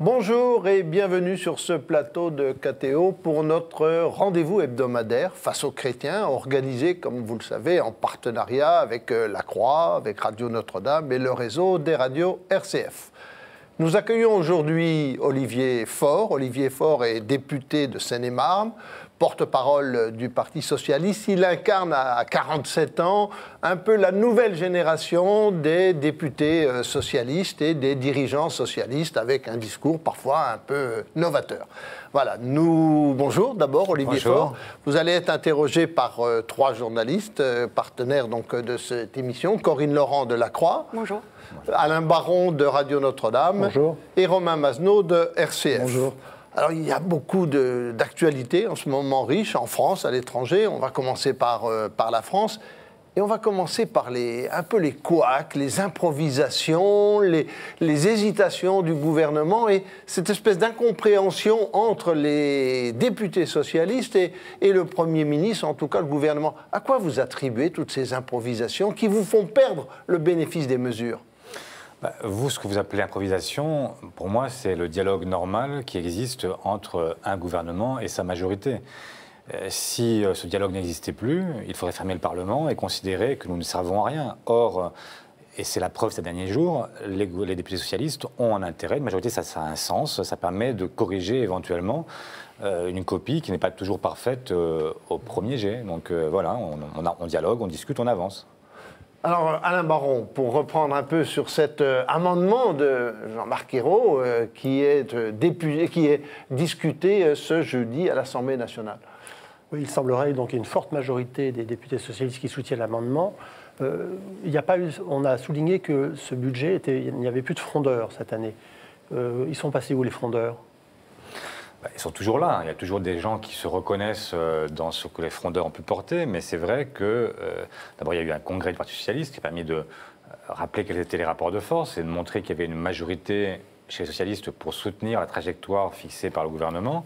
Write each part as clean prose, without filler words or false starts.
Bonjour et bienvenue sur ce plateau de KTO pour notre rendez-vous hebdomadaire face aux chrétiens, organisé, comme vous le savez, en partenariat avec La Croix, avec Radio Notre-Dame et le réseau des radios RCF. Nous accueillons aujourd'hui Olivier Faure. Olivier Faure est député de Seine-et-Marne, porte-parole du Parti socialiste. Il incarne à 47 ans un peu la nouvelle génération des députés socialistes et des dirigeants socialistes avec un discours parfois un peu novateur. Voilà, bonjour d'abord Olivier Faure. Vous allez être interrogé par trois journalistes, partenaires donc, de cette émission. Corinne Laurent de La Croix. Bonjour. Alain Baron de Radio Notre-Dame. Bonjour. Et Romain Mazenot de RCF. Bonjour. Alors, il y a beaucoup d'actualités en ce moment riches, en France, à l'étranger. On va commencer par la France. Et on va commencer par un peu les couacs, les improvisations, les hésitations du gouvernement et cette espèce d'incompréhension entre les députés socialistes et le Premier ministre, en tout cas le gouvernement. À quoi vous attribuez toutes ces improvisations qui vous font perdre le bénéfice des mesures ? Vous, ce que vous appelez improvisation, pour moi, c'est le dialogue normal qui existe entre un gouvernement et sa majorité. Si ce dialogue n'existait plus, il faudrait fermer le Parlement et considérer que nous ne servons à rien. Or, et c'est la preuve ces derniers jours, les députés socialistes ont un intérêt, une majorité, ça a un sens, ça permet de corriger éventuellement une copie qui n'est pas toujours parfaite au premier jet. Donc voilà, on dialogue, on discute, on avance. Alors, Alain Baron, pour reprendre un peu sur cet amendement de Jean-Marc Ayrault qui est discuté ce jeudi à l'Assemblée nationale. Oui, il semblerait donc une forte majorité des députés socialistes qui soutiennent l'amendement. On a souligné que ce budget, il n'y avait plus de frondeurs cette année. Ils sont passés où les frondeurs ? Ils sont toujours là. Il y a toujours des gens qui se reconnaissent dans ce que les frondeurs ont pu porter, mais c'est vrai que, d'abord, il y a eu un congrès du Parti socialiste qui a permis de rappeler quels étaient les rapports de force et de montrer qu'il y avait une majorité chez les socialistes pour soutenir la trajectoire fixée par le gouvernement.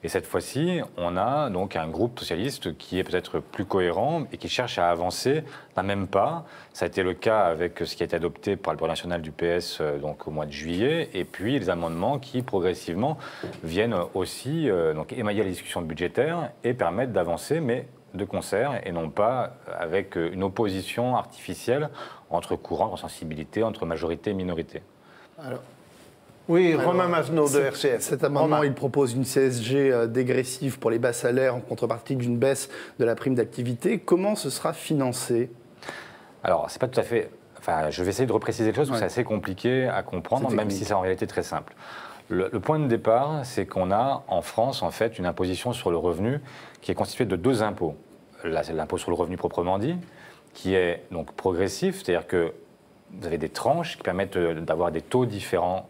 Et cette fois-ci, on a donc un groupe socialiste qui est peut-être plus cohérent et qui cherche à avancer d'un même pas. Ça a été le cas avec ce qui a été adopté par le bureau national du PS donc au mois de juillet, et puis les amendements qui progressivement viennent aussi donc émailler la discussion budgétaire et permettre d'avancer, mais de concert et non pas avec une opposition artificielle entre courants, entre sensibilités, entre majorité et minorité. Alors. Oui, Romain Mazenot de RCF. Cet amendement, il propose une CSG dégressive pour les bas salaires en contrepartie d'une baisse de la prime d'activité. Comment ce sera financé ? Alors, c'est pas tout à fait... Enfin, je vais essayer de repréciser les choses parce que c'est assez compliqué à comprendre, même si c'est en réalité très simple. Le point de départ, c'est qu'on a en France, en fait, une imposition sur le revenu qui est constituée de deux impôts. Là, c'est l'impôt sur le revenu proprement dit, qui est donc progressif, c'est-à-dire que vous avez des tranches qui permettent d'avoir des taux différents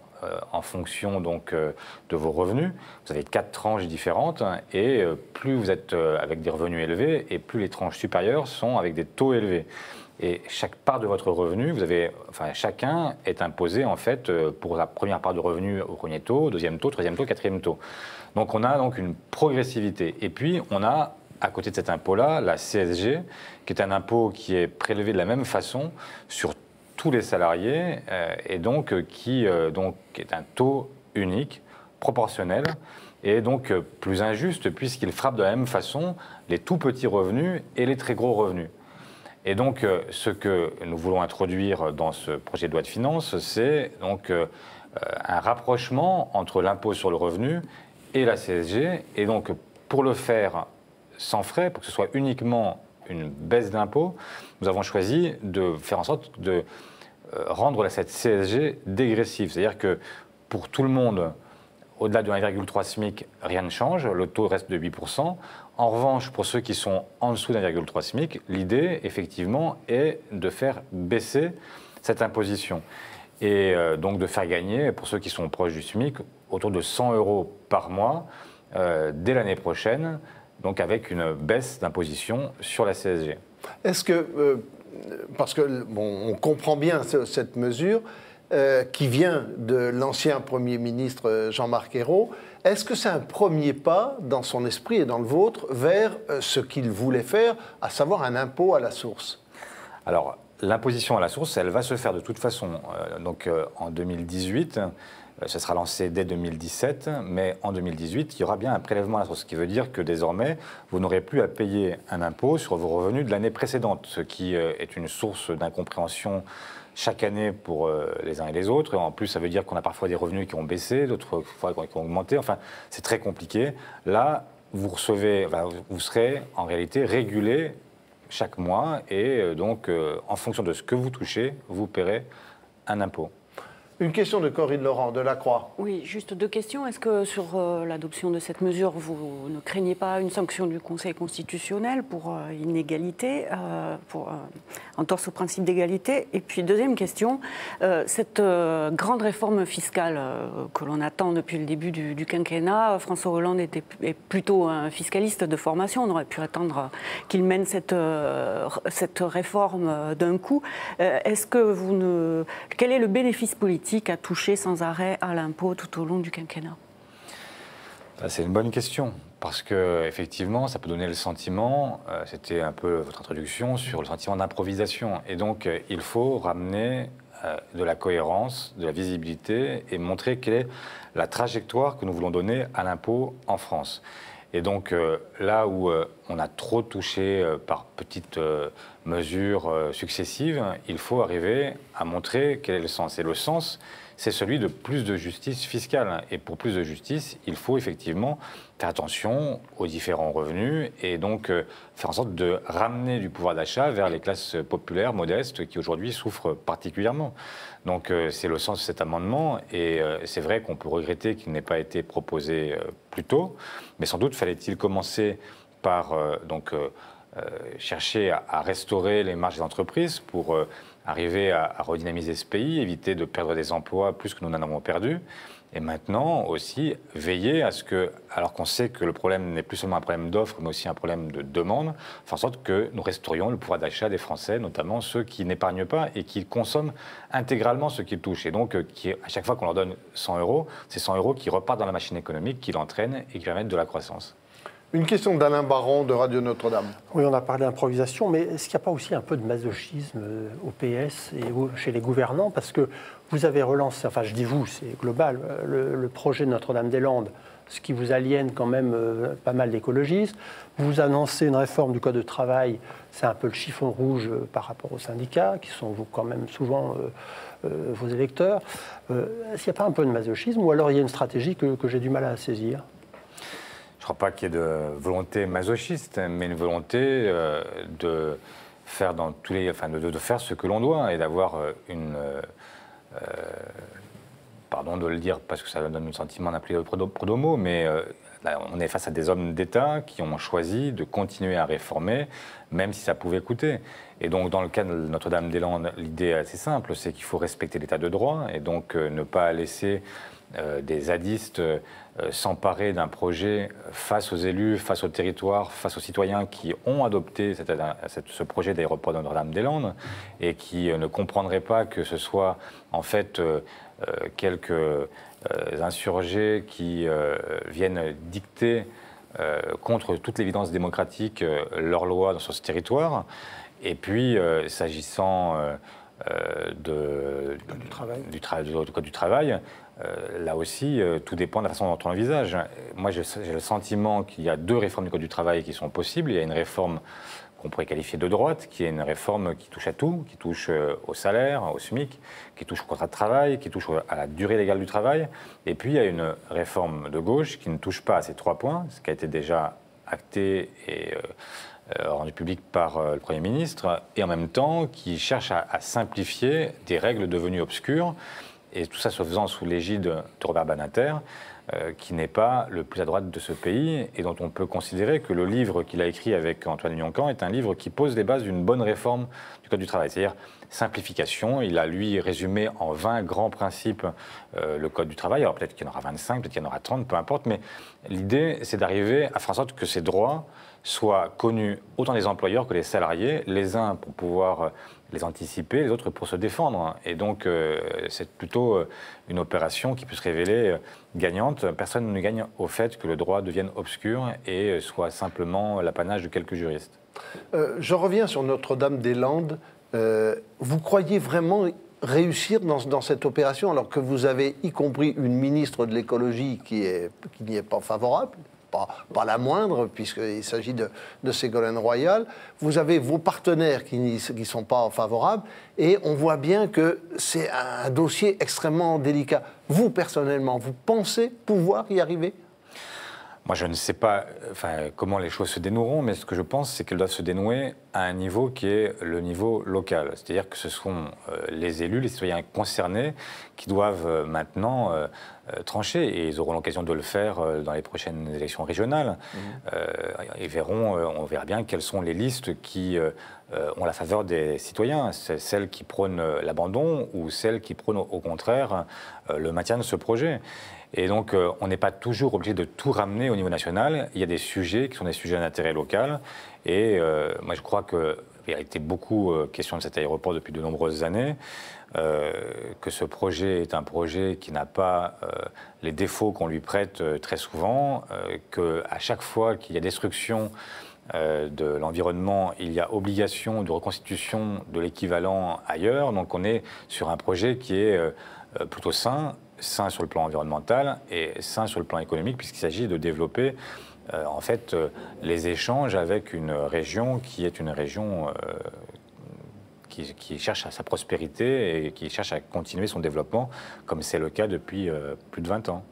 en fonction donc, de vos revenus. Vous avez 4 tranches différentes et plus vous êtes avec des revenus élevés et plus les tranches supérieures sont avec des taux élevés. Et chaque part de votre revenu, chacun est imposé en fait pour la première part de revenu au premier taux, deuxième taux, troisième taux, quatrième taux. Donc on a donc une progressivité. Et puis on a à côté de cet impôt-là la CSG, qui est un impôt qui est prélevé de la même façon sur tous les salariés et donc qui est un taux unique, proportionnel et donc plus injuste puisqu'il frappe de la même façon les tout petits revenus et les très gros revenus. Et donc ce que nous voulons introduire dans ce projet de loi de finances, c'est donc un rapprochement entre l'impôt sur le revenu et la CSG. Et donc pour le faire sans frais, pour que ce soit uniquement une baisse d'impôt, nous avons choisi de faire en sorte de rendre cette CSG dégressive. C'est-à-dire que pour tout le monde, au-delà de 1,3 SMIC, rien ne change, le taux reste de 8%. En revanche, pour ceux qui sont en dessous d'1,3 SMIC, l'idée, effectivement, est de faire baisser cette imposition. Et donc de faire gagner, pour ceux qui sont proches du SMIC, autour de 100 € par mois dès l'année prochaine, donc avec une baisse d'imposition sur la CSG. Est-ce que, parce que on comprend bien cette mesure qui vient de l'ancien Premier ministre Jean-Marc Ayrault, est-ce que c'est un premier pas dans son esprit et dans le vôtre vers ce qu'il voulait faire, à savoir un impôt à la source ? Alors, l'imposition à la source, elle va se faire de toute façon. En 2018, Ce sera lancé dès 2017, mais en 2018, il y aura bien un prélèvement à la source, ce qui veut dire que désormais, vous n'aurez plus à payer un impôt sur vos revenus de l'année précédente, ce qui est une source d'incompréhension chaque année pour les uns et les autres. En plus, ça veut dire qu'on a parfois des revenus qui ont baissé, d'autres fois qui ont augmenté. Enfin, c'est très compliqué. Là, vous serez en réalité régulé chaque mois et donc, en fonction de ce que vous touchez, vous paierez un impôt. Une question de Corinne Laurent, de La Croix. Oui, juste deux questions. Est-ce que sur l'adoption de cette mesure, vous ne craignez pas une sanction du Conseil constitutionnel pour inégalité, pour entorse au principe d'égalité? Et puis, deuxième question, cette grande réforme fiscale que l'on attend depuis le début du quinquennat, François Hollande est plutôt un fiscaliste de formation. On aurait pu attendre qu'il mène cette réforme d'un coup. Est-ce que quel est le bénéfice politique à toucher sans arrêt à l'impôt tout au long du quinquennat? C'est une bonne question, parce qu'effectivement, ça peut donner le sentiment, c'était un peu votre introduction, sur le sentiment d'improvisation. Et donc, il faut ramener de la cohérence, de la visibilité et montrer quelle est la trajectoire que nous voulons donner à l'impôt en France. Et donc, là où on a trop touché par petites mesures successives, il faut arriver à montrer quel est le sens. Et le sens, c'est celui de plus de justice fiscale. Et pour plus de justice, il faut effectivement faire attention aux différents revenus et donc faire en sorte de ramener du pouvoir d'achat vers les classes populaires, modestes, qui aujourd'hui souffrent particulièrement. Donc c'est le sens de cet amendement et c'est vrai qu'on peut regretter qu'il n'ait pas été proposé plus tôt, mais sans doute fallait-il commencer par chercher à restaurer les marges des entreprises pour arriver à redynamiser ce pays, éviter de perdre des emplois plus que nous n'en avons perdu. Et maintenant aussi veiller à ce que, alors qu'on sait que le problème n'est plus seulement un problème d'offre, mais aussi un problème de demande, faire en sorte que nous restaurions le pouvoir d'achat des Français, notamment ceux qui n'épargnent pas et qui consomment intégralement ce qu'ils touchent. Et donc, à chaque fois qu'on leur donne 100 €, c'est 100 € qui repartent dans la machine économique, qui l'entraînent et qui permettent de la croissance. Une question d'Alain Baron de Radio Notre-Dame. Oui, on a parlé d'improvisation, mais est-ce qu'il n'y a pas aussi un peu de masochisme au PS et chez les gouvernants? Parce que vous avez relancé, enfin je dis vous, c'est global, le projet de Notre-Dame-des-Landes, ce qui vous aliène quand même pas mal d'écologistes. Vous annoncez une réforme du Code du travail, c'est un peu le chiffon rouge par rapport aux syndicats, qui sont quand même souvent vos électeurs. Est-ce qu'il n'y a pas un peu de masochisme, ou alors il y a une stratégie que j'ai du mal à saisir? Je ne crois pas qu'il y ait de volonté masochiste, mais une volonté de faire de faire ce que l'on doit et d'avoir pardon de le dire parce que ça donne un sentiment d'impliquer prodomo, mais là, on est face à des hommes d'État qui ont choisi de continuer à réformer, même si ça pouvait coûter. Et donc, dans le cas de Notre-Dame-des-Landes, l'idée est assez simple, c'est qu'il faut respecter l'état de droit et donc ne pas laisser des zadistes s'emparer d'un projet face aux élus, face au territoire, face aux citoyens qui ont adopté ce projet d'aéroport de Notre-Dame-des-Landes et qui ne comprendraient pas que ce soit en fait quelques insurgés qui viennent dicter contre toute l'évidence démocratique leurs lois sur ce territoire. Et puis, s'agissant du Code du travail, là aussi, tout dépend de la façon dont on l'envisage. Moi, j'ai le sentiment qu'il y a deux réformes du Code du travail qui sont possibles. Il y a une réforme qu'on pourrait qualifier de droite, qui est une réforme qui touche à tout, qui touche au salaire, au SMIC, qui touche au contrat de travail, qui touche à la durée légale du travail. Et puis, il y a une réforme de gauche qui ne touche pas à ces trois points, ce qui a été déjà acté et rendu public par le Premier ministre, et en même temps qui cherche à simplifier des règles devenues obscures, et tout ça se faisant sous l'égide de Robert Badinter, qui n'est pas le plus à droite de ce pays, et dont on peut considérer que le livre qu'il a écrit avec Antoine Lyon-Caen est un livre qui pose les bases d'une bonne réforme du Code du travail, c'est-à-dire simplification. Il a, lui, résumé en 20 grands principes le Code du travail. Alors peut-être qu'il y en aura 25, peut-être qu'il y en aura 30, peu importe, mais l'idée, c'est d'arriver à faire en sorte que ces droits soient connus autant des employeurs que des salariés, les uns pour pouvoir les anticiper, les autres pour se défendre. Et donc, c'est plutôt une opération qui peut se révéler gagnante. Personne ne gagne au fait que le droit devienne obscur et soit simplement l'apanage de quelques juristes. Je reviens sur Notre-Dame-des-Landes. Vous croyez vraiment réussir dans cette opération, alors que vous avez y compris une ministre de l'écologie qui n'y est pas favorable, pas la moindre, puisqu'il s'agit de Ségolène Royal. Vous avez vos partenaires qui ne sont pas favorables, et on voit bien que c'est un dossier extrêmement délicat. Vous, personnellement, vous pensez pouvoir y arriver ? Moi, je ne sais pas comment les choses se dénoueront, mais ce que je pense, c'est qu'elles doivent se dénouer à un niveau qui est le niveau local. C'est-à-dire que ce sont les élus, les citoyens concernés qui doivent maintenant trancher, et ils auront l'occasion de le faire dans les prochaines élections régionales. On verra bien quelles sont les listes qui ont la faveur des citoyens, celles qui prônent l'abandon ou celles qui prônent au contraire le maintien de ce projet. Et donc, on n'est pas toujours obligé de tout ramener au niveau national. Il y a des sujets qui sont des sujets d'intérêt local. Et moi, je crois qu'il a été beaucoup question de cet aéroport depuis de nombreuses années, que ce projet est un projet qui n'a pas les défauts qu'on lui prête très souvent, qu'à chaque fois qu'il y a destruction de l'environnement, il y a obligation de reconstitution de l'équivalent ailleurs. Donc, on est sur un projet qui est plutôt sain sur le plan environnemental et sain sur le plan économique, puisqu'il s'agit de développer les échanges avec une région qui est une région qui cherche à sa prospérité et qui cherche à continuer son développement, comme c'est le cas depuis plus de 20 ans.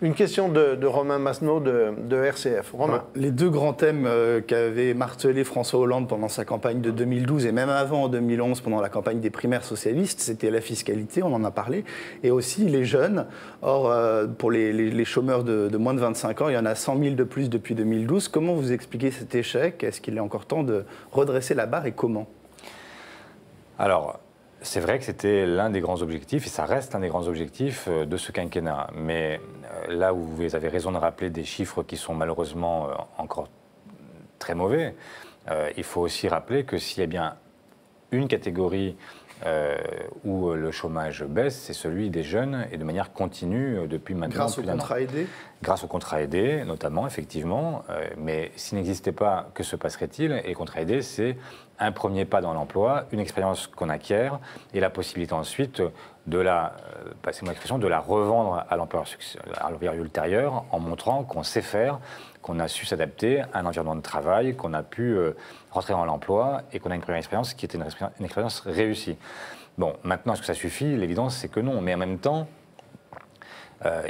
Une question de Romain Masneau de RCF. Romain. Les deux grands thèmes qu'avait martelé François Hollande pendant sa campagne de 2012 et même avant en 2011 pendant la campagne des primaires socialistes, c'était la fiscalité, on en a parlé, et aussi les jeunes. Or, pour les chômeurs de moins de 25 ans, il y en a 100 000 de plus depuis 2012. Comment vous expliquez cet échec? Est-ce qu'il est encore temps de redresser la barre et comment? Alors, c'est vrai que c'était l'un des grands objectifs, et ça reste un des grands objectifs de ce quinquennat. Mais là où vous avez raison de rappeler des chiffres qui sont malheureusement encore très mauvais, il faut aussi rappeler que s'il y a bien une catégorie où le chômage baisse, c'est celui des jeunes, et de manière continue depuis maintenant. Grâce aux contrats aidés ? Grâce aux contrats aidés, notamment, effectivement. Mais s'il n'existait pas, que se passerait-il? Et les contrats aidés, c'est un premier pas dans l'emploi, une expérience qu'on acquiert, et la possibilité ensuite de passez-moi l'expression, de la revendre à l'employeur ultérieur, en montrant qu'on sait faire, qu'on a su s'adapter à un environnement de travail, qu'on a pu rentrer dans l'emploi et qu'on a une première expérience qui était une expérience réussie. Bon, maintenant, est-ce que ça suffit? L'évidence, c'est que non. Mais en même temps,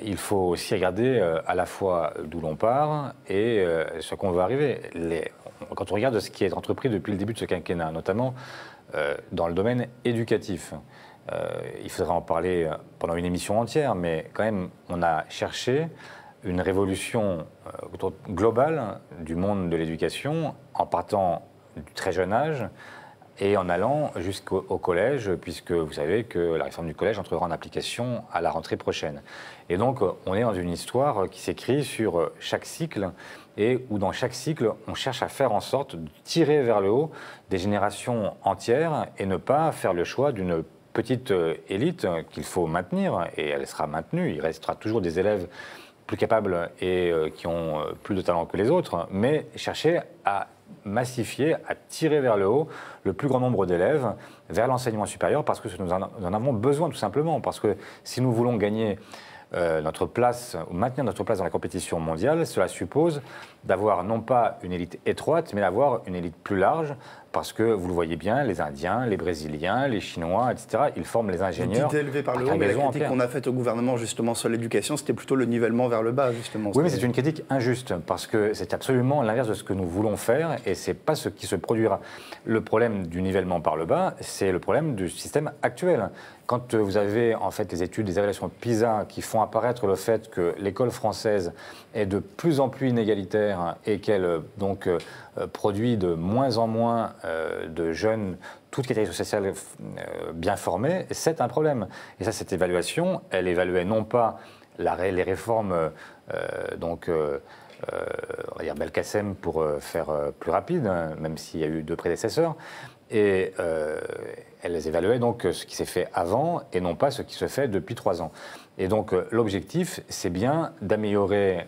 il faut aussi regarder à la fois d'où l'on part et ce qu'on veut arriver. Quand on regarde ce qui est entrepris depuis le début de ce quinquennat, notamment dans le domaine éducatif, il faudrait en parler pendant une émission entière, mais quand même, on a cherché une révolution globale du monde de l'éducation en partant du très jeune âge et en allant jusqu'au collège, puisque vous savez que la réforme du collège entrera en application à la rentrée prochaine. Et donc, on est dans une histoire qui s'écrit sur chaque cycle et où dans chaque cycle, on cherche à faire en sorte de tirer vers le haut des générations entières et ne pas faire le choix d'une petite élite qu'il faut maintenir, et elle sera maintenue. Il restera toujours des élèves plus capables et qui ont plus de talent que les autres, mais chercher à massifier, à tirer vers le haut le plus grand nombre d'élèves vers l'enseignement supérieur, parce que nous en avons besoin tout simplement, parce que si nous voulons gagner notre place, ou maintenir notre place dans la compétition mondiale, cela suppose d'avoir non pas une élite étroite, mais d'avoir une élite plus large, parce que vous le voyez bien, les Indiens, les Brésiliens, les Chinois, etc., ils forment les ingénieurs. L'idée élevée par le haut, mais la critique qu'on a faite au gouvernement justement sur l'éducation, c'était plutôt le nivellement vers le bas, justement. Oui, mais c'est une critique injuste, parce que c'est absolument l'inverse de ce que nous voulons faire, et c'est pas ce qui se produira. Le problème du nivellement par le bas, c'est le problème du système actuel. Quand vous avez en fait les études, les évaluations PISA qui font apparaître le fait que l'école française est de plus en plus inégalitaire et qu'elle donc produit de moins en moins de jeunes, toutes catégories sociales bien formées, c'est un problème. Et ça, cette évaluation, elle évaluait non pas les réformes, on va dire Belkacem pour faire plus rapide, même s'il y a eu deux prédécesseurs, et elle les évaluait donc ce qui s'est fait avant et non pas ce qui se fait depuis 3 ans. Et donc l'objectif, c'est bien d'améliorer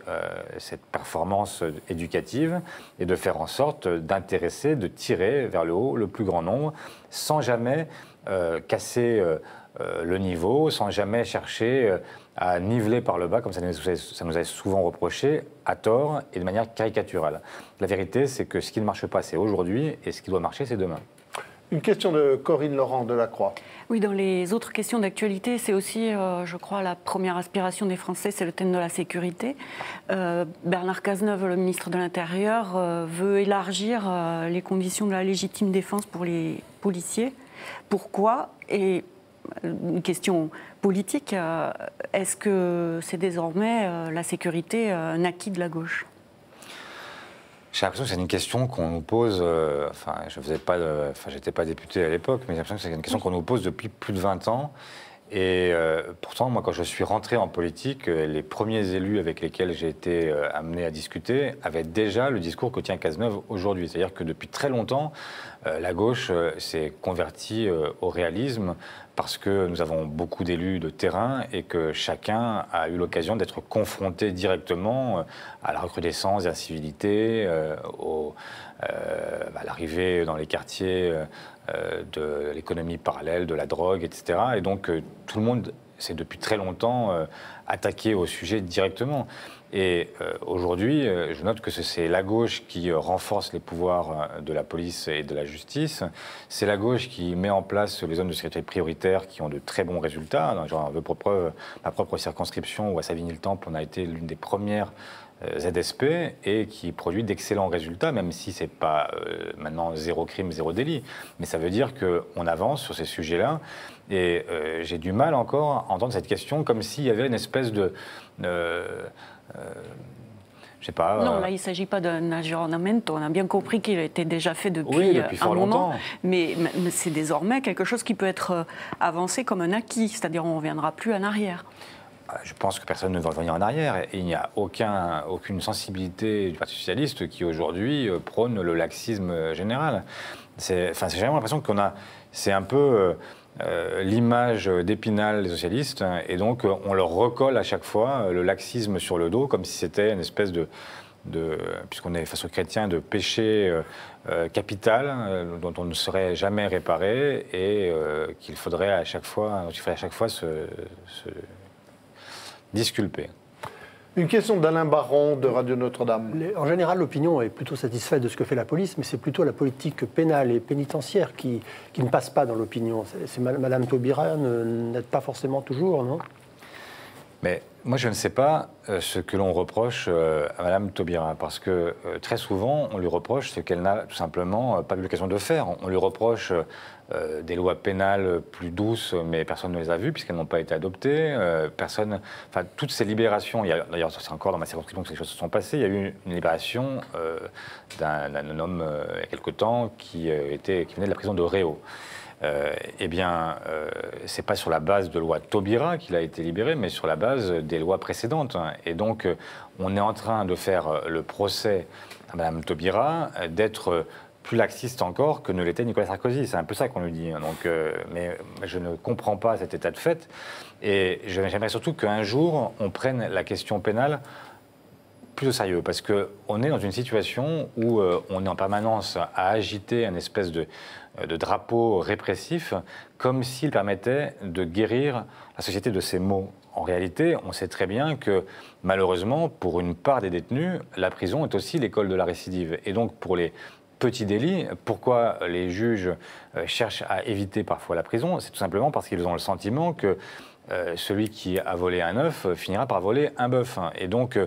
cette performance éducative et de faire en sorte d'intéresser, de tirer vers le haut le plus grand nombre, sans jamais casser le niveau, sans jamais chercher à niveler par le bas, comme ça nous est souvent reproché, à tort et de manière caricaturale. La vérité, c'est que ce qui ne marche pas, c'est aujourd'hui, et ce qui doit marcher, c'est demain. Une question de Corinne Laurent de La Croix. Oui, dans les autres questions d'actualité, c'est aussi, je crois, la première aspiration des Français, c'est le thème de la sécurité. Bernard Cazeneuve, le ministre de l'Intérieur, veut élargir les conditions de la légitime défense pour les policiers. Pourquoi ? Et une question politique, est-ce que c'est désormais la sécurité un acquis de la gauche ? J'ai l'impression que c'est une question qu'on nous pose, j'étais pas député à l'époque, mais j'ai l'impression que c'est une question qu'on nous pose depuis plus de 20 ans. Et pourtant, moi, quand je suis rentré en politique, les premiers élus avec lesquels j'ai été amené à discuter avaient déjà le discours que tient Cazeneuve aujourd'hui. C'est-à-dire que depuis très longtemps, la gauche s'est convertie au réalisme parce que nous avons beaucoup d'élus de terrain et que chacun a eu l'occasion d'être confronté directement à la recrudescence des incivilités, à l'arrivée dans les quartiers de l'économie parallèle, de la drogue, etc. Et donc tout le monde s'est depuis très longtemps attaqué au sujet directement. Et aujourd'hui, je note que c'est la gauche qui renforce les pouvoirs de la police et de la justice. C'est la gauche qui met en place les zones de sécurité prioritaires qui ont de très bons résultats. J'en veux pour preuve ma propre circonscription où à Savigny-le-Temple, on a été l'une des premières ZSP et qui produit d'excellents résultats, même si ce n'est pas maintenant zéro crime, zéro délit. Mais ça veut dire qu'on avance sur ces sujets-là. Et j'ai du mal encore à entendre cette question comme s'il y avait une espèce de... je sais pas. Non, là, il ne s'agit pas d'un aggiornamento. On a bien compris qu'il a été déjà fait depuis fort un moment. longtemps. Mais c'est désormais quelque chose qui peut être avancé comme un acquis. C'est-à-dire on ne reviendra plus en arrière. Je pense que personne ne va revenir en arrière. Et il n'y a aucune sensibilité du Parti socialiste qui, aujourd'hui, prône le laxisme général. J'ai vraiment l'impression qu'on a... C'est un peu... l'image d'Épinal des socialistes, et donc on leur recolle à chaque fois le laxisme sur le dos, comme si c'était une espèce de puisqu'on est face aux chrétiens, de péché capital dont on ne serait jamais réparé et qu'il faudrait à chaque fois se disculper. Une question d'Alain Baron de Radio Notre-Dame. En général, l'opinion est plutôt satisfaite de ce que fait la police, mais c'est plutôt la politique pénale et pénitentiaire qui ne passe pas dans l'opinion. Madame Taubira n'aide pas forcément toujours, non ? Mais moi, je ne sais pas ce que l'on reproche à Madame Taubira, parce que très souvent, on lui reproche ce qu'elle n'a tout simplement pas eu l'occasion de faire. On lui reproche des lois pénales plus douces, mais personne ne les a vues, puisqu'elles n'ont pas été adoptées. Toutes ces libérations, d'ailleurs, c'est encore dans ma circonscription que ces choses se sont passées, il y a eu une libération d'un homme, il y a quelque temps, qui venait de la prison de Réau. C'est pas sur la base de loi Taubira qu'il a été libéré, mais sur la base des lois précédentes. Et donc, on est en train de faire le procès à Mme Taubira d'être plus laxiste encore que ne l'était Nicolas Sarkozy. C'est un peu ça qu'on lui dit. Donc, mais je ne comprends pas cet état de fait. Et j'aimerais surtout qu'un jour, on prenne la question pénale plus au sérieux, parce qu'on est dans une situation où on est en permanence à agiter un espèce de drapeau répressif, comme s'il permettait de guérir la société de ses maux. En réalité, on sait très bien que, malheureusement, pour une part des détenus, la prison est aussi l'école de la récidive. Et donc, pour les petits délits, pourquoi les juges cherchent à éviter parfois la prison ? C'est tout simplement parce qu'ils ont le sentiment que celui qui a volé un œuf finira par voler un bœuf. Et donc,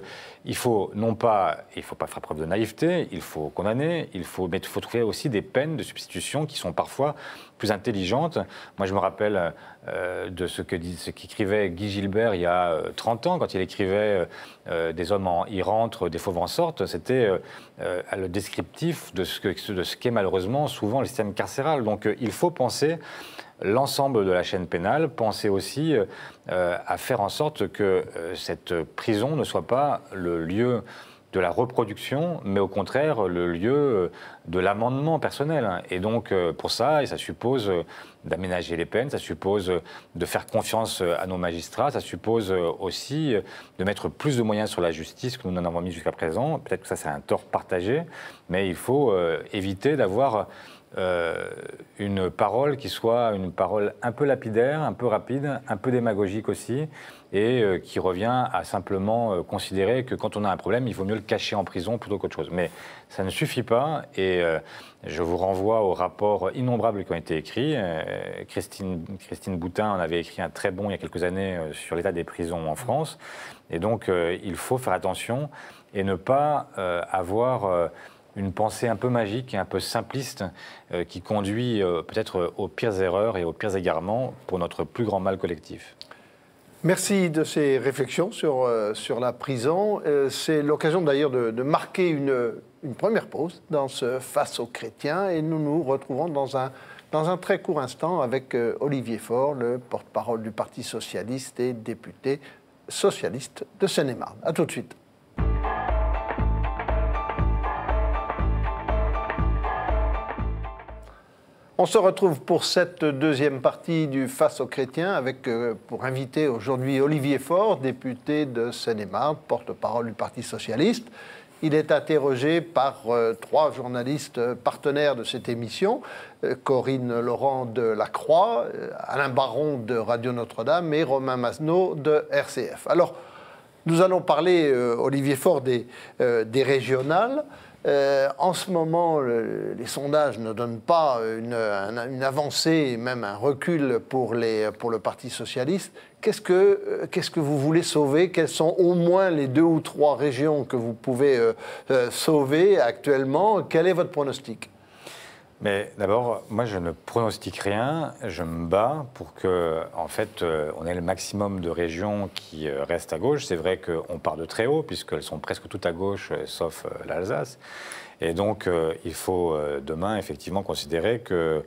il faut pas faire preuve de naïveté, il faut condamner, mais il faut trouver aussi des peines de substitution qui sont parfois plus intelligentes. Moi, je me rappelle de ce qu'écrivait Guy Gilbert il y a 30 ans, quand il écrivait des hommes y rentrent, des fauves en sortent. C'était le descriptif de ce qu'est malheureusement souvent le système carcéral. Donc, il faut penser l'ensemble de la chaîne pénale, penser aussi à faire en sorte que cette prison ne soit pas le lieu de la reproduction, mais au contraire le lieu de l'amendement personnel. Et donc pour ça, et ça suppose d'aménager les peines, ça suppose de faire confiance à nos magistrats, ça suppose aussi de mettre plus de moyens sur la justice que nous n'en avons mis jusqu'à présent. Peut-être que ça c'est un tort partagé, mais il faut éviter d'avoir une parole qui soit une parole un peu lapidaire, un peu rapide, un peu démagogique aussi, et qui revient à simplement considérer que quand on a un problème, il vaut mieux le cacher en prison plutôt qu'autre chose. Mais ça ne suffit pas, et je vous renvoie aux rapports innombrables qui ont été écrits. Christine Boutin en avait écrit un très bon il y a quelques années sur l'état des prisons en France, et donc il faut faire attention et ne pas avoir une pensée un peu magique et un peu simpliste qui conduit peut-être aux pires erreurs et aux pires égarements pour notre plus grand mal collectif. Merci de ces réflexions sur la prison. C'est l'occasion d'ailleurs de marquer une première pause dans ce Face aux chrétiens, et nous nous retrouvons dans un très court instant avec Olivier Faure, le porte-parole du Parti socialiste et député socialiste de Seine-et-Marne. A tout de suite. On se retrouve pour cette deuxième partie du Face aux chrétiens avec pour invité aujourd'hui Olivier Faure, député de Seine-et-Marne, porte-parole du Parti socialiste. Il est interrogé par trois journalistes partenaires de cette émission, Corinne Laurent de La Croix, Alain Baron de Radio Notre-Dame et Romain Masneau de RCF. Alors, nous allons parler, Olivier Faure, des régionales. En ce moment, les sondages ne donnent pas une avancée et même un recul pour le Parti socialiste. Qu'est-ce que vous voulez sauver? Quelles sont au moins les 2 ou 3 régions que vous pouvez sauver actuellement? Quel est votre pronostic? Mais d'abord, moi, je ne pronostique rien. Je me bats pour que, en fait, on ait le maximum de régions qui restent à gauche. C'est vrai qu'on part de très haut, puisqu'elles sont presque toutes à gauche, sauf l'Alsace. Et donc, il faut demain, effectivement, considérer que,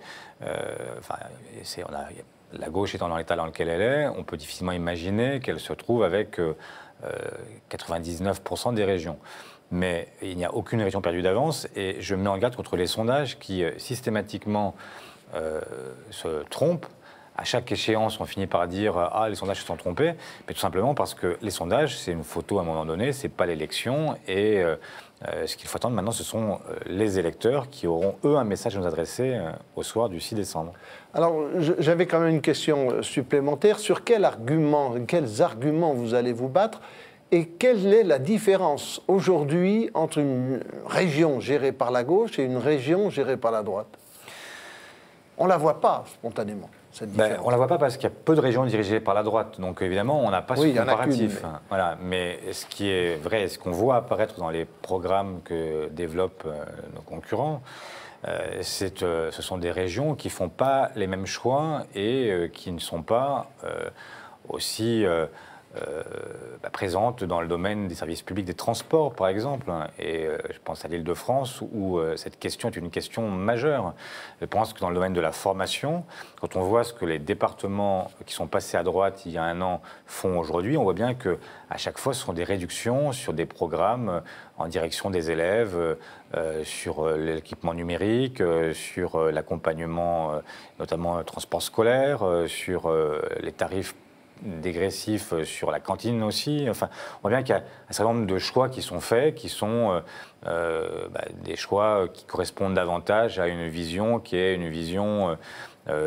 la gauche étant dans l'état dans lequel elle est, on peut difficilement imaginer qu'elle se trouve avec 99% des régions. Mais il n'y a aucune région perdue d'avance, et je me mets en garde contre les sondages qui systématiquement se trompent. À chaque échéance, on finit par dire « Ah, les sondages se sont trompés », mais tout simplement parce que les sondages, c'est une photo à un moment donné, c'est pas l'élection, et ce qu'il faut attendre maintenant, ce sont les électeurs qui auront, eux, un message à nous adresser au soir du 6 décembre. Alors, j'avais quand même une question supplémentaire. Sur quels arguments vous allez vous battre? Et quelle est la différence aujourd'hui entre une région gérée par la gauche et une région gérée par la droite? On ne la voit pas spontanément, cette différence. On ne la voit pas parce qu'il y a peu de régions dirigées par la droite. Donc évidemment, on n'a pas ce comparatif. Voilà. Mais ce qui est vrai, ce qu'on voit apparaître dans les programmes que développent nos concurrents, ce sont des régions qui ne font pas les mêmes choix et qui ne sont pas aussi... présente dans le domaine des services publics des transports, par exemple. Et je pense à l'Île-de-France, où cette question est une question majeure. Je pense que dans le domaine de la formation, quand on voit ce que les départements qui sont passés à droite il y a un an font aujourd'hui, on voit bien qu'à chaque fois, ce sont des réductions sur des programmes en direction des élèves, sur l'équipement numérique, sur l'accompagnement, notamment transport scolaire, sur les tarifs dégressif sur la cantine aussi. Enfin, on voit bien qu'il y a un certain nombre de choix qui sont faits, qui sont des choix qui correspondent davantage à une vision qui est une vision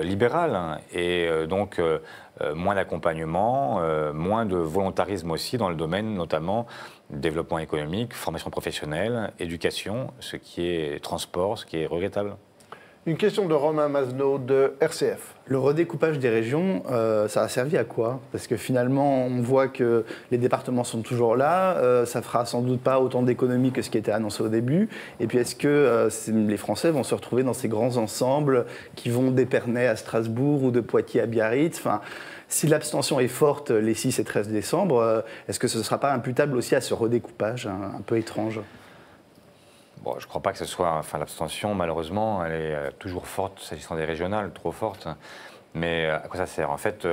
libérale. Et donc, moins d'accompagnement, moins de volontarisme aussi dans le domaine notamment développement économique, formation professionnelle, éducation, ce qui est transport, ce qui est regrettable. Une question de Romain Masneau de RCF. Le redécoupage des régions, ça a servi à quoi? Parce que finalement, on voit que les départements sont toujours là, ça fera sans doute pas autant d'économies que ce qui était annoncé au début. Et puis est-ce que les Français vont se retrouver dans ces grands ensembles qui vont d'Épernay à Strasbourg ou de Poitiers à Biarritz? Enfin, si l'abstention est forte les 6 et 13 décembre, est-ce que ce ne sera pas imputable aussi à ce redécoupage un peu étrange? Bon, je ne crois pas que ce soit... Enfin, l'abstention, malheureusement, elle est toujours forte, s'agissant des régionales, trop forte. Mais à quoi ça sert? En fait,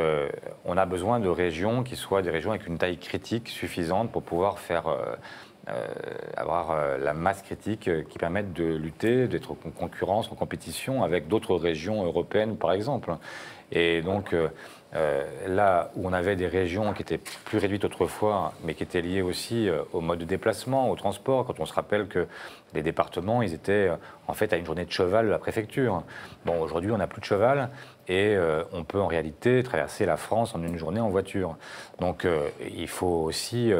on a besoin de régions qui soient des régions avec une taille critique suffisante pour pouvoir faire... avoir la masse critique qui permette de lutter, d'être en concurrence, en compétition avec d'autres régions européennes, par exemple. Et donc, là où on avait des régions qui étaient plus réduites autrefois, mais qui étaient liées aussi au mode de déplacement, au transport, quand on se rappelle que les départements, ils étaient en fait à une journée de cheval de la préfecture. Bon, aujourd'hui, on n'a plus de cheval et on peut en réalité traverser la France en une journée en voiture. Donc, il faut aussi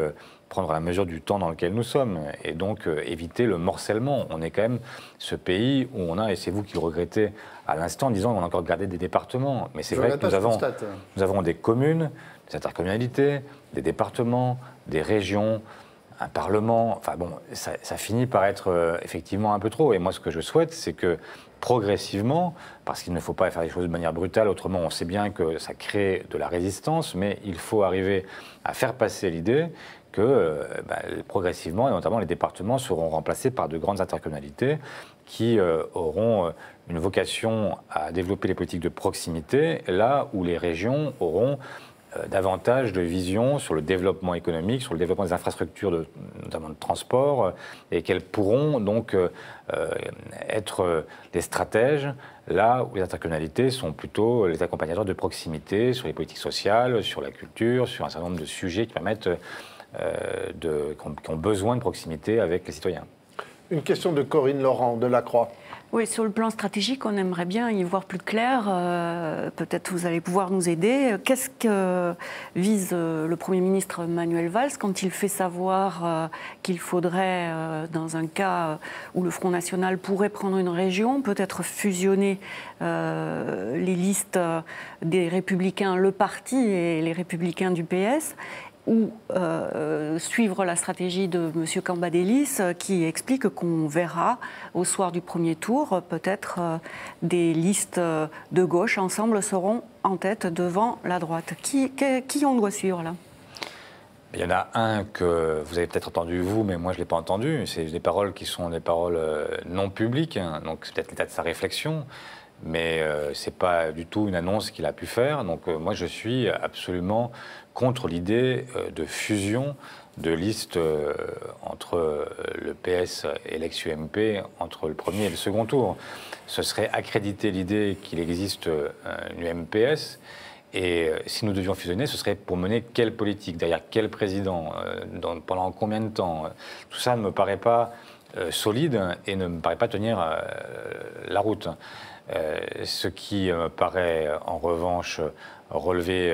prendre la mesure du temps dans lequel nous sommes et donc éviter le morcellement. On est quand même ce pays où on a, et c'est vous qui le regrettez à l'instant en disant qu'on a encore gardé des départements, mais c'est vrai que nous avons des communes, des intercommunalités, des départements, des régions, un parlement, enfin bon, ça finit par être effectivement un peu trop. Et moi, ce que je souhaite, c'est que progressivement, parce qu'il ne faut pas faire les choses de manière brutale, autrement on sait bien que ça crée de la résistance, mais il faut arriver à faire passer l'idée que progressivement, et notamment les départements, seront remplacés par de grandes intercommunalités qui auront une vocation à développer les politiques de proximité, là où les régions auront davantage de vision sur le développement économique, sur le développement des infrastructures, notamment de transport, et qu'elles pourront donc être des stratèges, là où les intercommunalités sont plutôt les accompagnateurs de proximité sur les politiques sociales, sur la culture, sur un certain nombre de sujets qui permettent qui ont besoin de proximité avec les citoyens. Une question de Corinne Laurent, de La Croix. Oui, sur le plan stratégique, on aimerait bien y voir plus clair. Peut-être vous allez pouvoir nous aider. Qu'est-ce que vise le Premier ministre Manuel Valls quand il fait savoir qu'il faudrait, dans un cas où le Front National pourrait prendre une région, peut-être fusionner les listes des Républicains, le parti et les Républicains du PS, ou suivre la stratégie de M. Cambadélis qui explique qu'on verra au soir du premier tour peut-être des listes de gauche ensemble seront en tête devant la droite. Qui on doit suivre là ? Il y en a un que vous avez peut-être entendu vous, mais moi je ne l'ai pas entendu. C'est des paroles qui sont des paroles non publiques, hein, donc c'est peut-être l'état de sa réflexion. Mais ce n'est pas du tout une annonce qu'il a pu faire. Donc moi, je suis absolument contre l'idée de fusion de listes entre le PS et l'ex-UMP, entre le premier et le second tour. Ce serait accréditer l'idée qu'il existe une UMPS. Et si nous devions fusionner, ce serait pour mener quelle politique, derrière quel président, pendant combien de temps. Tout ça ne me paraît pas solide et ne me paraît pas tenir la route. Ce qui me paraît en revanche relever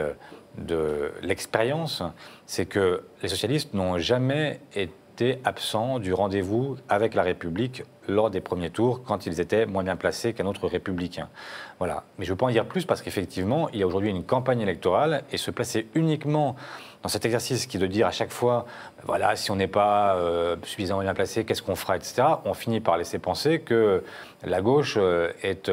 de l'expérience, c'est que les socialistes n'ont jamais été absents du rendez-vous avec la République lors des premiers tours, quand ils étaient moins bien placés qu'un autre républicain. Voilà. Mais je ne veux pas en dire plus parce qu'effectivement, il y a aujourd'hui une campagne électorale et se placer uniquement dans cet exercice qui est de dire à chaque fois, voilà, si on n'est pas suffisamment bien placé, qu'est-ce qu'on fera, etc., on finit par laisser penser que la gauche est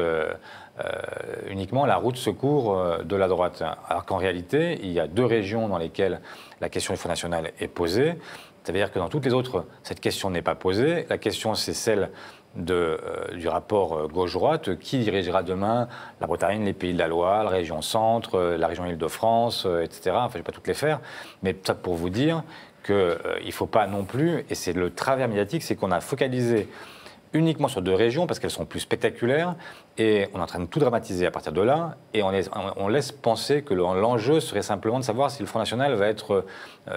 uniquement la roue de secours de la droite. Alors qu'en réalité, il y a deux régions dans lesquelles la question du Front National est posée. C'est-à-dire que dans toutes les autres, cette question n'est pas posée. La question, c'est celle du rapport gauche-droite. Qui dirigera demain la Bretagne, les Pays de la Loire, la région Centre, la région Île-de-France, etc. Enfin, je ne vais pas toutes les faire. Mais ça pour vous dire qu'il ne faut pas non plus, et c'est le travers médiatique, c'est qu'on a focalisé uniquement sur deux régions parce qu'elles sont plus spectaculaires et on est en train de tout dramatiser à partir de là et on laisse penser que l'enjeu serait simplement de savoir si le Front National va être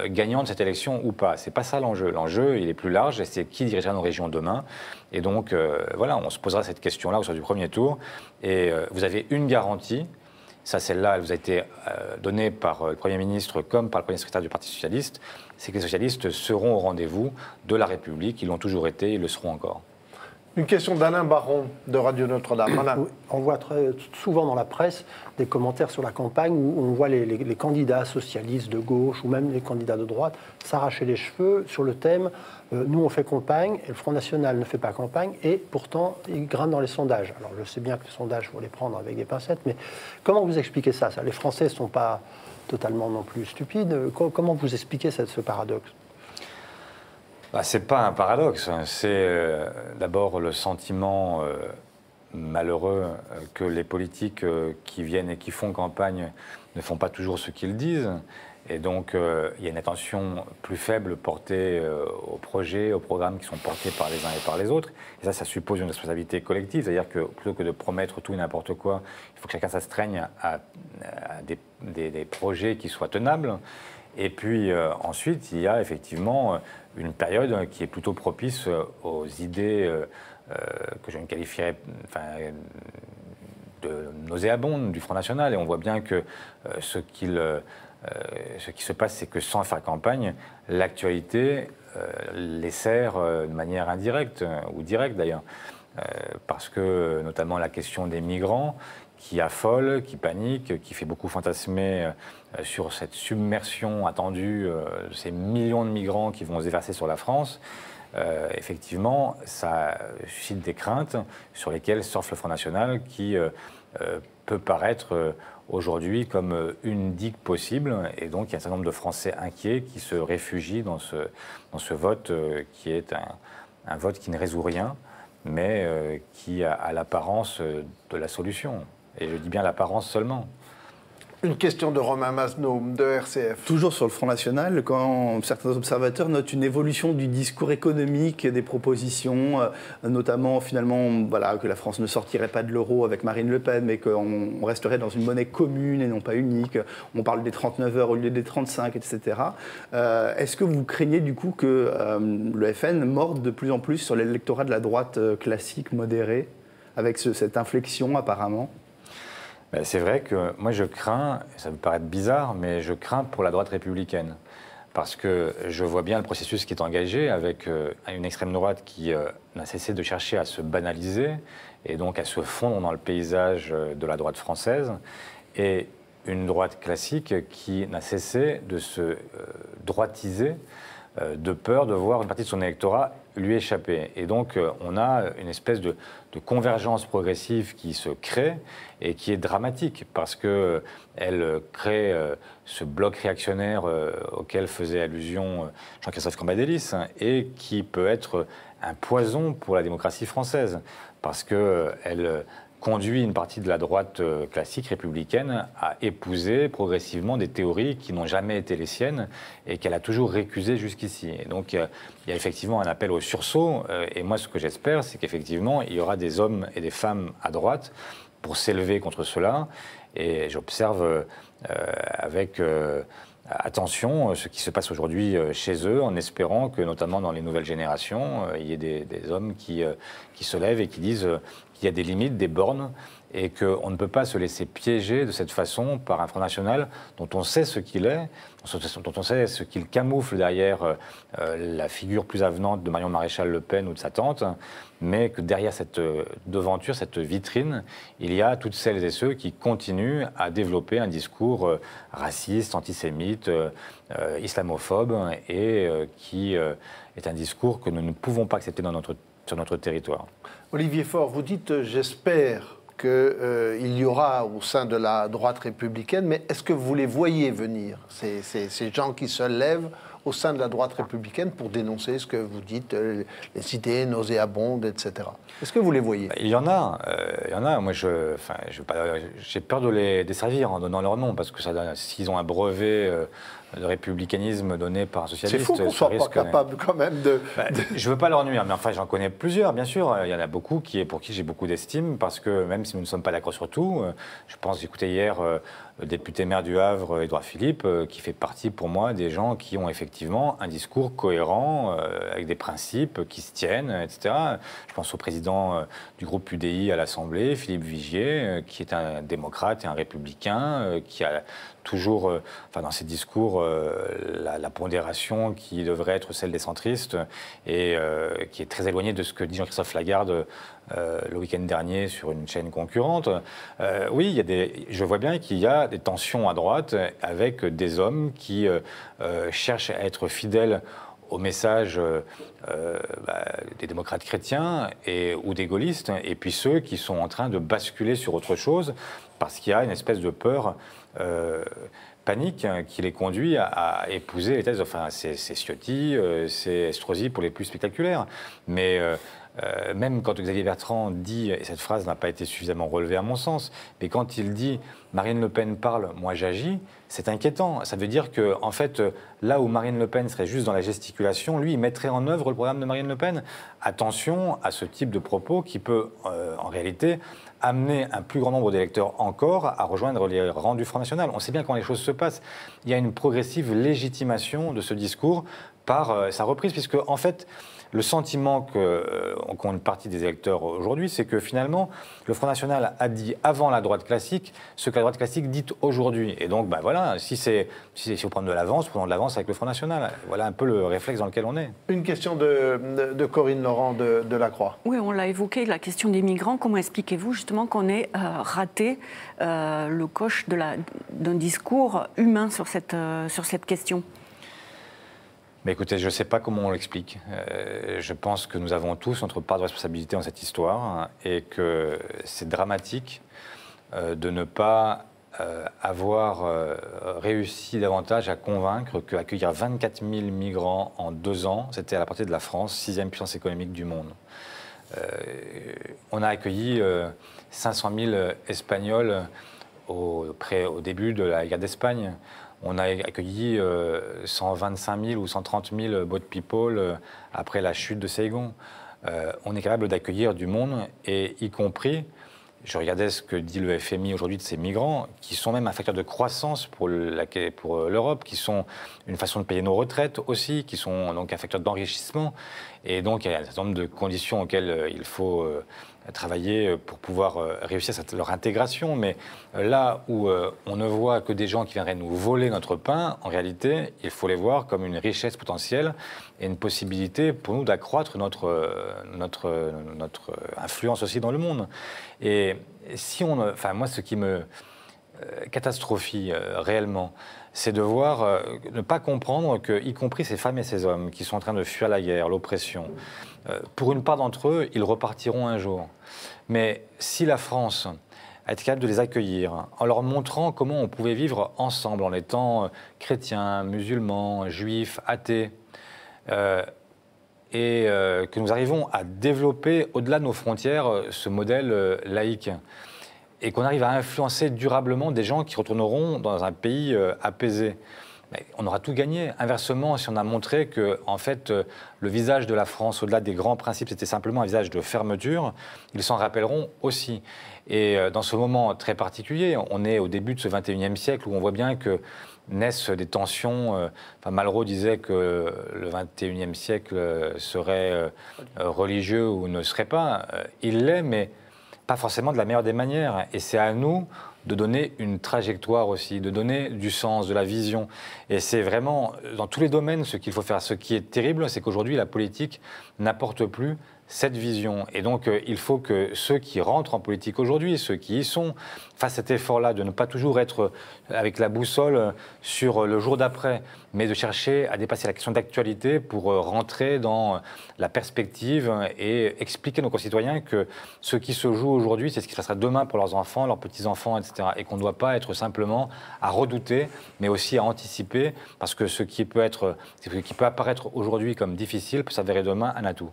gagnant de cette élection ou pas. C'est pas ça l'enjeu. L'enjeu, il est plus large et c'est qui dirigera nos régions demain. Et donc, voilà, on se posera cette question-là au soir du premier tour et vous avez une garantie. Ça, celle-là, elle vous a été donnée par le Premier ministre comme par le Premier secrétaire du Parti Socialiste, c'est que les socialistes seront au rendez-vous de la République. Ils l'ont toujours été, ils le seront encore. Une question d'Alain Baron de Radio Notre-Dame. Alain. On voit très souvent dans la presse des commentaires sur la campagne où on voit les candidats socialistes de gauche ou même les candidats de droite s'arracher les cheveux sur le thème nous on fait campagne et le Front National ne fait pas campagne et pourtant ils grimpent dans les sondages. Alors je sais bien que les sondages, il faut les prendre avec des pincettes, mais comment vous expliquez ça ? Les Français ne sont pas totalement non plus stupides. Comment vous expliquez ce paradoxe ? Ce n'est pas un paradoxe, c'est d'abord le sentiment malheureux que les politiques qui viennent et qui font campagne ne font pas toujours ce qu'ils disent. Et donc, il y a une attention plus faible portée aux projets, aux programmes qui sont portés par les uns et par les autres. Et ça suppose une responsabilité collective. C'est-à-dire que plutôt que de promettre tout et n'importe quoi, il faut que chacun s'astreigne à des projets qui soient tenables. Et puis ensuite, il y a effectivement une période qui est plutôt propice aux idées que je ne qualifierais de nauséabondes du Front National. Et on voit bien que ce qui se passe, c'est que sans faire campagne, l'actualité les sert de manière indirecte, ou directe d'ailleurs. Parce que notamment la question des migrants, qui affole, qui panique, qui fait beaucoup fantasmer sur cette submersion attendue de ces millions de migrants qui vont se déverser sur la France. Effectivement, ça suscite des craintes sur lesquelles surfe le Front National qui peut paraître aujourd'hui comme une digue possible. Et donc, il y a un certain nombre de Français inquiets qui se réfugient dans ce vote qui est un vote qui ne résout rien, mais qui a l'apparence de la solution. Et je dis bien l'apparence seulement. Une question de Romain Masneau, de RCF. Toujours sur le Front National, quand certains observateurs notent une évolution du discours économique des propositions, notamment finalement voilà, que la France ne sortirait pas de l'euro avec Marine Le Pen, mais qu'on resterait dans une monnaie commune et non pas unique. On parle des 39 heures au lieu des 35, etc. Est-ce que vous craignez du coup que le FN morde de plus en plus sur l'électorat de la droite classique, modérée, avec cette inflexion apparemment ? C'est vrai que moi je crains, ça peut paraître bizarre, mais je crains pour la droite républicaine. Parce que je vois bien le processus qui est engagé avec une extrême droite qui n'a cessé de chercher à se banaliser et donc à se fondre dans le paysage de la droite française, et une droite classique qui n'a cessé de se droitiser de peur de voir une partie de son électorat lui échapper. Et donc, on a une espèce de convergence progressive qui se crée et qui est dramatique parce qu'elle crée ce bloc réactionnaire auquel faisait allusion Jean-Christophe Cambadélis et qui peut être un poison pour la démocratie française parce qu'elle conduit une partie de la droite classique républicaine à épouser progressivement des théories qui n'ont jamais été les siennes et qu'elle a toujours récusées jusqu'ici. Et donc, il y a effectivement un appel au sursaut. Et moi, ce que j'espère, c'est qu'effectivement, il y aura des hommes et des femmes à droite pour s'élever contre cela. Et j'observe avec attention ce qui se passe aujourd'hui chez eux, en espérant que, notamment dans les nouvelles générations, il y ait des hommes qui se lèvent et qui disent qu'il y a des limites, des bornes, et qu'on ne peut pas se laisser piéger de cette façon par un Front National dont on sait ce qu'il est, dont on sait ce qu'il camoufle derrière la figure plus avenante de Marion Maréchal Le Pen ou de sa tante, mais que derrière cette devanture, cette vitrine, il y a toutes celles et ceux qui continuent à développer un discours raciste, antisémite, islamophobe, et qui est un discours que nous ne pouvons pas accepter sur notre territoire. Olivier Faure, vous dites « j'espère » qu'il y aura au sein de la droite républicaine, mais est-ce que vous les voyez venir, ces gens qui se lèvent au sein de la droite républicaine pour dénoncer ce que vous dites, les idées nauséabondes, etc. Est-ce que vous les voyez ? Il y en a. Moi, j'ai peur de les desservir en donnant leur nom, parce que s'ils ont un brevet de républicanisme donné par un socialiste... C'est fou qu'on ne soit pas capable quand même de... Je ne veux pas leur nuire, mais enfin, j'en connais plusieurs, bien sûr. Il y en a beaucoup pour qui j'ai beaucoup d'estime, parce que même si nous ne sommes pas d'accord sur tout, je pense, j'écoutais hier le député maire du Havre, Édouard Philippe, qui fait partie pour moi des gens qui ont effectivement un discours cohérent, avec des principes qui se tiennent, etc. Je pense au président du groupe UDI à l'Assemblée, Philippe Vigier, qui est un démocrate et un républicain, qui a toujours, dans ses discours, la pondération qui devrait être celle des centristes et qui est très éloignée de ce que dit Jean-Christophe Lagarde le week-end dernier sur une chaîne concurrente. Oui, je vois bien qu'il y a des tensions à droite avec des hommes qui cherchent à être fidèles au message des démocrates chrétiens ou des gaullistes, et puis ceux qui sont en train de basculer sur autre chose parce qu'il y a une espèce de peur panique qui les conduit à épouser les thèses. Enfin, c'est Ciotti, c'est Estrosi pour les plus spectaculaires. Mais même quand Xavier Bertrand dit, et cette phrase n'a pas été suffisamment relevée à mon sens, mais quand il dit « Marine Le Pen parle, moi j'agis », c'est inquiétant. Ça veut dire que, en fait, là où Marine Le Pen serait juste dans la gesticulation, lui, il mettrait en œuvre le programme de Marine Le Pen. Attention à ce type de propos qui peut, en réalité, amener un plus grand nombre d'électeurs encore à rejoindre les rangs du Front National. On sait bien comment les choses se passent. Il y a une progressive légitimation de ce discours par sa reprise, puisque, en fait, le sentiment qu'ont une partie des électeurs aujourd'hui, c'est que finalement, le Front National a dit avant la droite classique ce que la droite classique dit aujourd'hui. Et donc, ben voilà, si vous prenez de l'avance, prenons de l'avance avec le Front National. Voilà un peu le réflexe dans lequel on est. Une question de Corinne Laurent de La Croix. Oui, on l'a évoqué, la question des migrants. Comment expliquez-vous justement qu'on ait raté le coche d'un discours humain sur cette question ? Mais écoutez, je ne sais pas comment on l'explique. Je pense que nous avons tous notre part de responsabilité dans cette histoire et que c'est dramatique de ne pas avoir réussi davantage à convaincre qu'accueillir 24 000 migrants en 2 ans, c'était à la portée de la France, 6e puissance économique du monde. On a accueilli 500 000 Espagnols au début de la guerre d'Espagne. On a accueilli 125 000 ou 130 000 boat people après la chute de Saigon. On est capable d'accueillir du monde, et y compris, je regardais ce que dit le FMI aujourd'hui de ces migrants, qui sont même un facteur de croissance pour l'Europe, qui sont une façon de payer nos retraites aussi, qui sont donc un facteur d'enrichissement. Et donc il y a un certain nombre de conditions auxquelles il faut travailler pour pouvoir réussir leur intégration. Mais là où on ne voit que des gens qui viendraient nous voler notre pain, en réalité, il faut les voir comme une richesse potentielle et une possibilité pour nous d'accroître notre influence aussi dans le monde. Et si moi, ce qui me catastrophie réellement, c'est de voir, ne pas comprendre que, y compris ces femmes et ces hommes qui sont en train de fuir la guerre, l'oppression, pour une part d'entre eux, ils repartiront un jour. Mais si la France a été capable de les accueillir, en leur montrant comment on pouvait vivre ensemble, en étant chrétiens, musulmans, juifs, athées, et que nous arrivons à développer au-delà de nos frontières ce modèle laïque, et qu'on arrive à influencer durablement des gens qui retourneront dans un pays apaisé, on aura tout gagné. Inversement, si on a montré que, en fait, le visage de la France, au-delà des grands principes, c'était simplement un visage de fermeture, ils s'en rappelleront aussi. Et dans ce moment très particulier, on est au début de ce 21e siècle où on voit bien que naissent des tensions. Malraux disait que le 21e siècle serait religieux ou ne serait pas. Il l'est, mais pas forcément de la meilleure des manières. Et c'est à nous de donner une trajectoire aussi, de donner du sens, de la vision. Et c'est vraiment, dans tous les domaines, ce qu'il faut faire. Ce qui est terrible, c'est qu'aujourd'hui, la politique n'apporte plus cette vision. Et donc, il faut que ceux qui rentrent en politique aujourd'hui, ceux qui y sont, fassent cet effort-là, de ne pas toujours être avec la boussole sur le jour d'après, mais de chercher à dépasser la question d'actualité pour rentrer dans la perspective et expliquer à nos concitoyens que ce qui se joue aujourd'hui, c'est ce qui se passera demain pour leurs enfants, leurs petits-enfants, etc. Et qu'on ne doit pas être simplement à redouter, mais aussi à anticiper, parce que ce qui peut apparaître aujourd'hui comme difficile peut s'avérer demain un atout.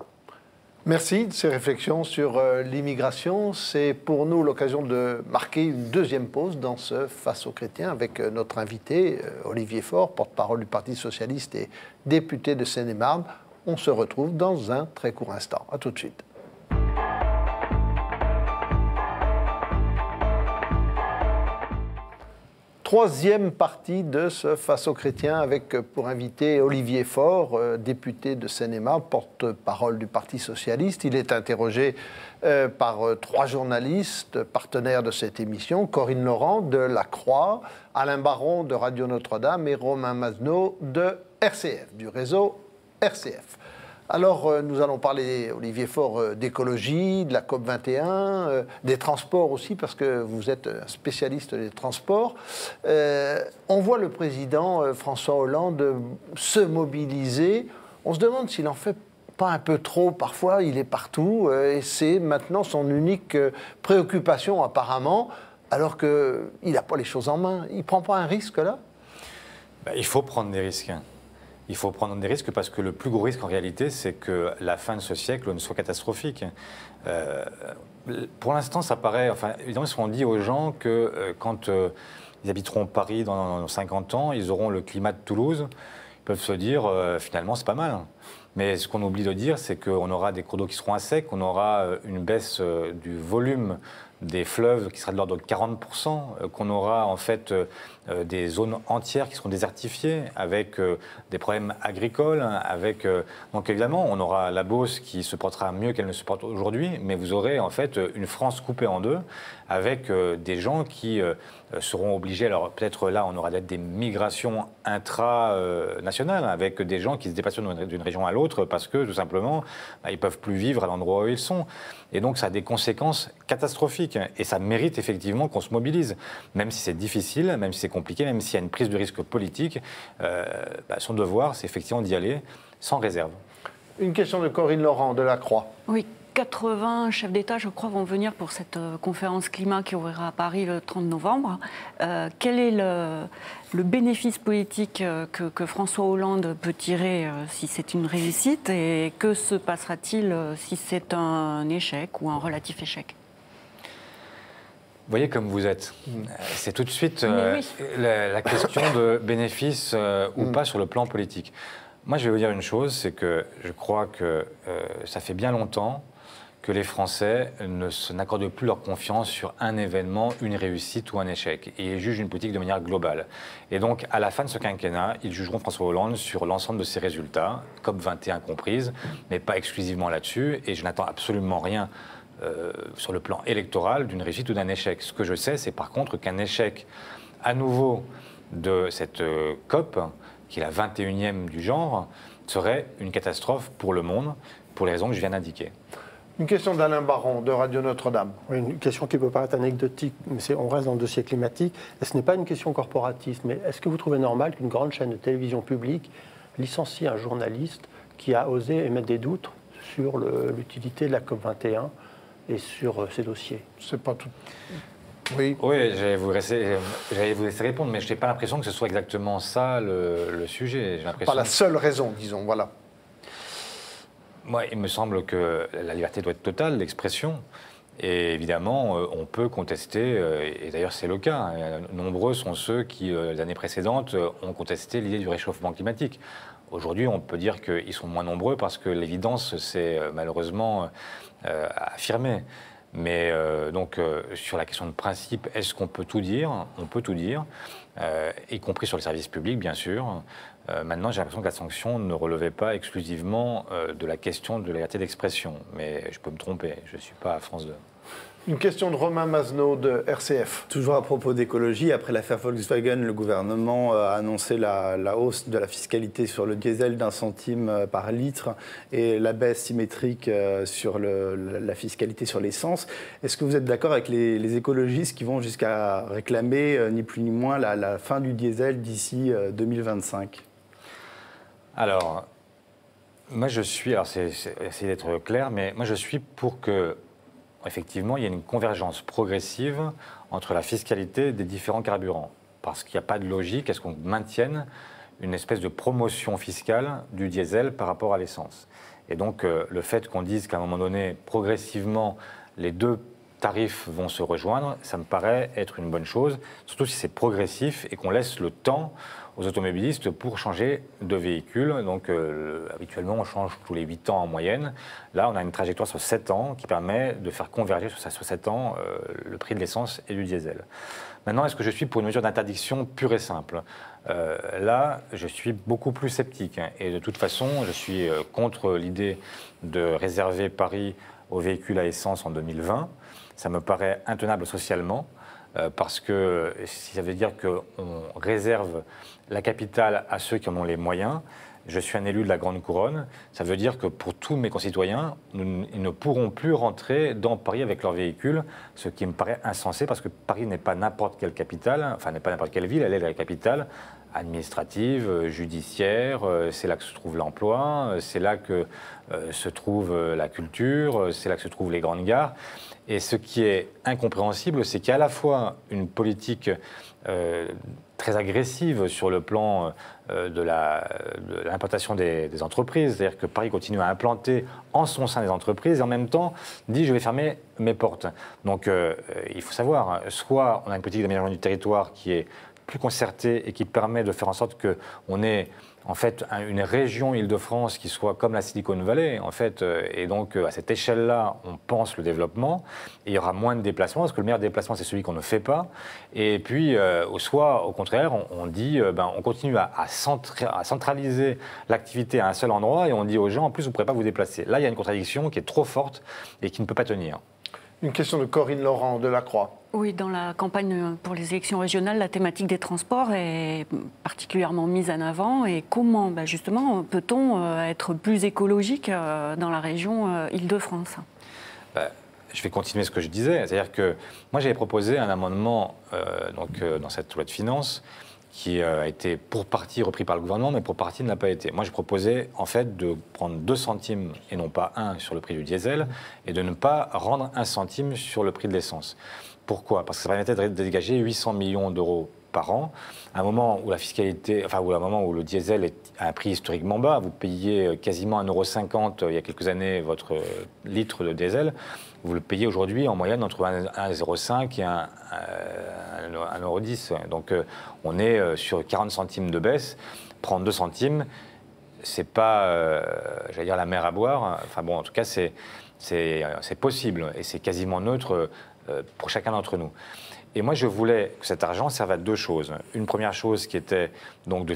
Merci de ces réflexions sur l'immigration. C'est pour nous l'occasion de marquer une deuxième pause dans ce Face aux chrétiens avec notre invité, Olivier Faure, porte-parole du Parti socialiste et député de Seine-et-Marne. On se retrouve dans un très court instant. À tout de suite. Troisième partie de ce Face aux chrétiens avec pour invité Olivier Faure, député de Seine-et-Marne, porte-parole du Parti socialiste. Il est interrogé par 3 journalistes partenaires de cette émission, Corinne Laurent de La Croix, Alain Baron de Radio Notre-Dame et Romain Mazenot de RCF, du réseau RCF. Alors, nous allons parler, Olivier Faure, d'écologie, de la COP21, des transports aussi, parce que vous êtes un spécialiste des transports. On voit le président François Hollande se mobiliser. On se demande s'il en fait pas un peu trop. Parfois, il est partout et c'est maintenant son unique préoccupation, apparemment, alors qu'il n'a pas les choses en main. Il ne prend pas un risque, là ? Il faut prendre des risques. Il faut prendre des risques parce que le plus gros risque en réalité, c'est que la fin de ce siècle ne soit catastrophique. Pour l'instant, ça paraît... Enfin, évidemment, si on dit aux gens que quand ils habiteront Paris dans 50 ans, ils auront le climat de Toulouse, ils peuvent se dire, finalement, c'est pas mal. Mais ce qu'on oublie de dire, c'est qu'on aura des cours d'eau qui seront à sec, on aura une baisse du volume des fleuves qui sera de l'ordre de 40%, qu'on aura en fait des zones entières qui seront désertifiées avec des problèmes agricoles, avec donc évidemment on aura la Beauce qui se portera mieux qu'elle ne se porte aujourd'hui, mais vous aurez en fait une France coupée en deux avec des gens qui seront obligés, alors peut-être là on aura des migrations intra-nationales avec des gens qui se déplacent d'une région à l'autre parce que tout simplement ils ne peuvent plus vivre à l'endroit où ils sont. Et donc ça a des conséquences catastrophiques et ça mérite effectivement qu'on se mobilise, même si c'est difficile, même si c'est compliqué, même s'il y a une prise de risque politique, son devoir c'est effectivement d'y aller sans réserve. Une question de Corinne Laurent de La Croix. Oui. 80 chefs d'État, je crois, vont venir pour cette conférence climat qui ouvrira à Paris le 30 novembre. Quel est le bénéfice politique que François Hollande peut tirer si c'est une réussite et que se passera-t-il si c'est un échec ou un relatif échec ? Vous voyez comme vous êtes. C'est tout de suite la question de bénéfice ou pas sur le plan politique. Moi, je vais vous dire une chose, c'est que je crois que ça fait bien longtemps que les Français n'accordent plus leur confiance sur un événement, une réussite ou un échec. Et ils jugent une politique de manière globale. Et donc, à la fin de ce quinquennat, ils jugeront François Hollande sur l'ensemble de ses résultats, COP21 comprise, mais pas exclusivement là-dessus. Et je n'attends absolument rien sur le plan électoral d'une réussite ou d'un échec. Ce que je sais, c'est par contre qu'un échec à nouveau de cette COP, qui est la 21e du genre, serait une catastrophe pour le monde, pour les raisons que je viens d'indiquer. Une question d'Alain Baron, de Radio Notre-Dame. Oui, une question qui peut paraître anecdotique, mais on reste dans le dossier climatique. Et ce n'est pas une question corporatiste, mais est-ce que vous trouvez normal qu'une grande chaîne de télévision publique licencie un journaliste qui a osé émettre des doutes sur l'utilité de la COP21 et sur ces dossiers? C'est pas tout... Oui, j'allais vous laisser répondre, mais je n'ai pas l'impression que ce soit exactement ça le sujet. Pas la seule raison, disons, voilà. Moi, il me semble que la liberté doit être totale d'expression. Et évidemment, on peut contester, et d'ailleurs c'est le cas. Nombreux sont ceux qui, les années précédentes, ont contesté l'idée du réchauffement climatique. Aujourd'hui, on peut dire qu'ils sont moins nombreux parce que l'évidence s'est malheureusement affirmée. Mais donc, sur la question de principe, est-ce qu'on peut tout dire? On peut tout dire, y compris sur le service public, bien sûr. Maintenant, j'ai l'impression que la sanction ne relevait pas exclusivement de la question de la liberté d'expression. Mais je peux me tromper, je ne suis pas à France 2. Une question de Romain Mazneau de RCF. Toujours à propos d'écologie, après l'affaire Volkswagen, le gouvernement a annoncé la hausse de la fiscalité sur le diesel d'1 centime par litre et la baisse symétrique sur la fiscalité sur l'essence. Est-ce que vous êtes d'accord avec les écologistes qui vont jusqu'à réclamer ni plus ni moins la fin du diesel d'ici 2025 ? Alors, moi je suis, c'est essayer d'être clair, mais moi je suis pour que effectivement, il y a une convergence progressive entre la fiscalité des différents carburants. Parce qu'il n'y a pas de logique à ce qu'on maintienne une espèce de promotion fiscale du diesel par rapport à l'essence. Et donc, le fait qu'on dise qu'à un moment donné, progressivement, les deux tarifs vont se rejoindre, ça me paraît être une bonne chose, surtout si c'est progressif et qu'on laisse le temps aux automobilistes pour changer de véhicule. Donc, habituellement, on change tous les 8 ans en moyenne. Là, on a une trajectoire sur 7 ans qui permet de faire converger sur 7 ans le prix de l'essence et du diesel. Maintenant, est-ce que je suis pour une mesure d'interdiction pure et simple ? Là, je suis beaucoup plus sceptique. Et de toute façon, je suis contre l'idée de réserver Paris aux véhicules à essence en 2020. Ça me paraît intenable socialement. Parce que si ça veut dire qu'on réserve la capitale à ceux qui en ont les moyens, je suis un élu de la Grande Couronne, ça veut dire que pour tous mes concitoyens, ils ne pourront plus rentrer dans Paris avec leur véhicule, ce qui me paraît insensé, parce que Paris n'est pas n'importe quelle capitale, enfin n'est pas n'importe quelle ville, elle est la capitale administrative, judiciaire, c'est là que se trouve l'emploi, c'est là que se trouve la culture, c'est là que se trouvent les grandes gares. Et ce qui est incompréhensible, c'est qu'il y a à la fois une politique très agressive sur le plan de l'implantation des entreprises. C'est-à-dire que Paris continue à implanter en son sein des entreprises et en même temps dit je vais fermer mes portes. Donc il faut savoir, soit on a une politique d'aménagement du territoire qui est plus concertée et qui permet de faire en sorte qu'on ait en fait une région Île-de-France qui soit comme la Silicon Valley, en fait, et donc à cette échelle-là, on pense le développement, et il y aura moins de déplacements, parce que le meilleur déplacement, c'est celui qu'on ne fait pas, et puis, soit au contraire, on dit, on continue à centraliser l'activité à un seul endroit, et on dit aux gens, en plus, vous ne pourrez pas vous déplacer. Là, il y a une contradiction qui est trop forte et qui ne peut pas tenir. Une question de Corinne Laurent, de la Croix. Oui, dans la campagne pour les élections régionales, la thématique des transports est particulièrement mise en avant. Et comment, justement, peut-on être plus écologique dans la région Île-de-France ? Je vais continuer ce que je disais. C'est-à-dire que moi, j'avais proposé un amendement dans cette loi de finances qui a été pour partie repris par le gouvernement, mais pour partie ne l'a pas été. Moi, je proposais en fait de prendre 2 centimes et non pas 1 sur le prix du diesel et de ne pas rendre 1 centime sur le prix de l'essence. Pourquoi ? Parce que ça permettait de dégager 800 millions d'euros par an, à un moment où la fiscalité, à un moment où le diesel est à un prix historiquement bas, vous payez quasiment 1,50 € il y a quelques années votre litre de diesel, vous le payez aujourd'hui en moyenne entre 1,05 € et 1,10 €. Donc on est sur 40 centimes de baisse. Prendre 2 centimes, c'est pas, j'allais dire, la mer à boire. Enfin bon, en tout cas, c'est possible et c'est quasiment neutre pour chacun d'entre nous. Et moi, je voulais que cet argent serve à 2 choses. Une première chose qui était donc de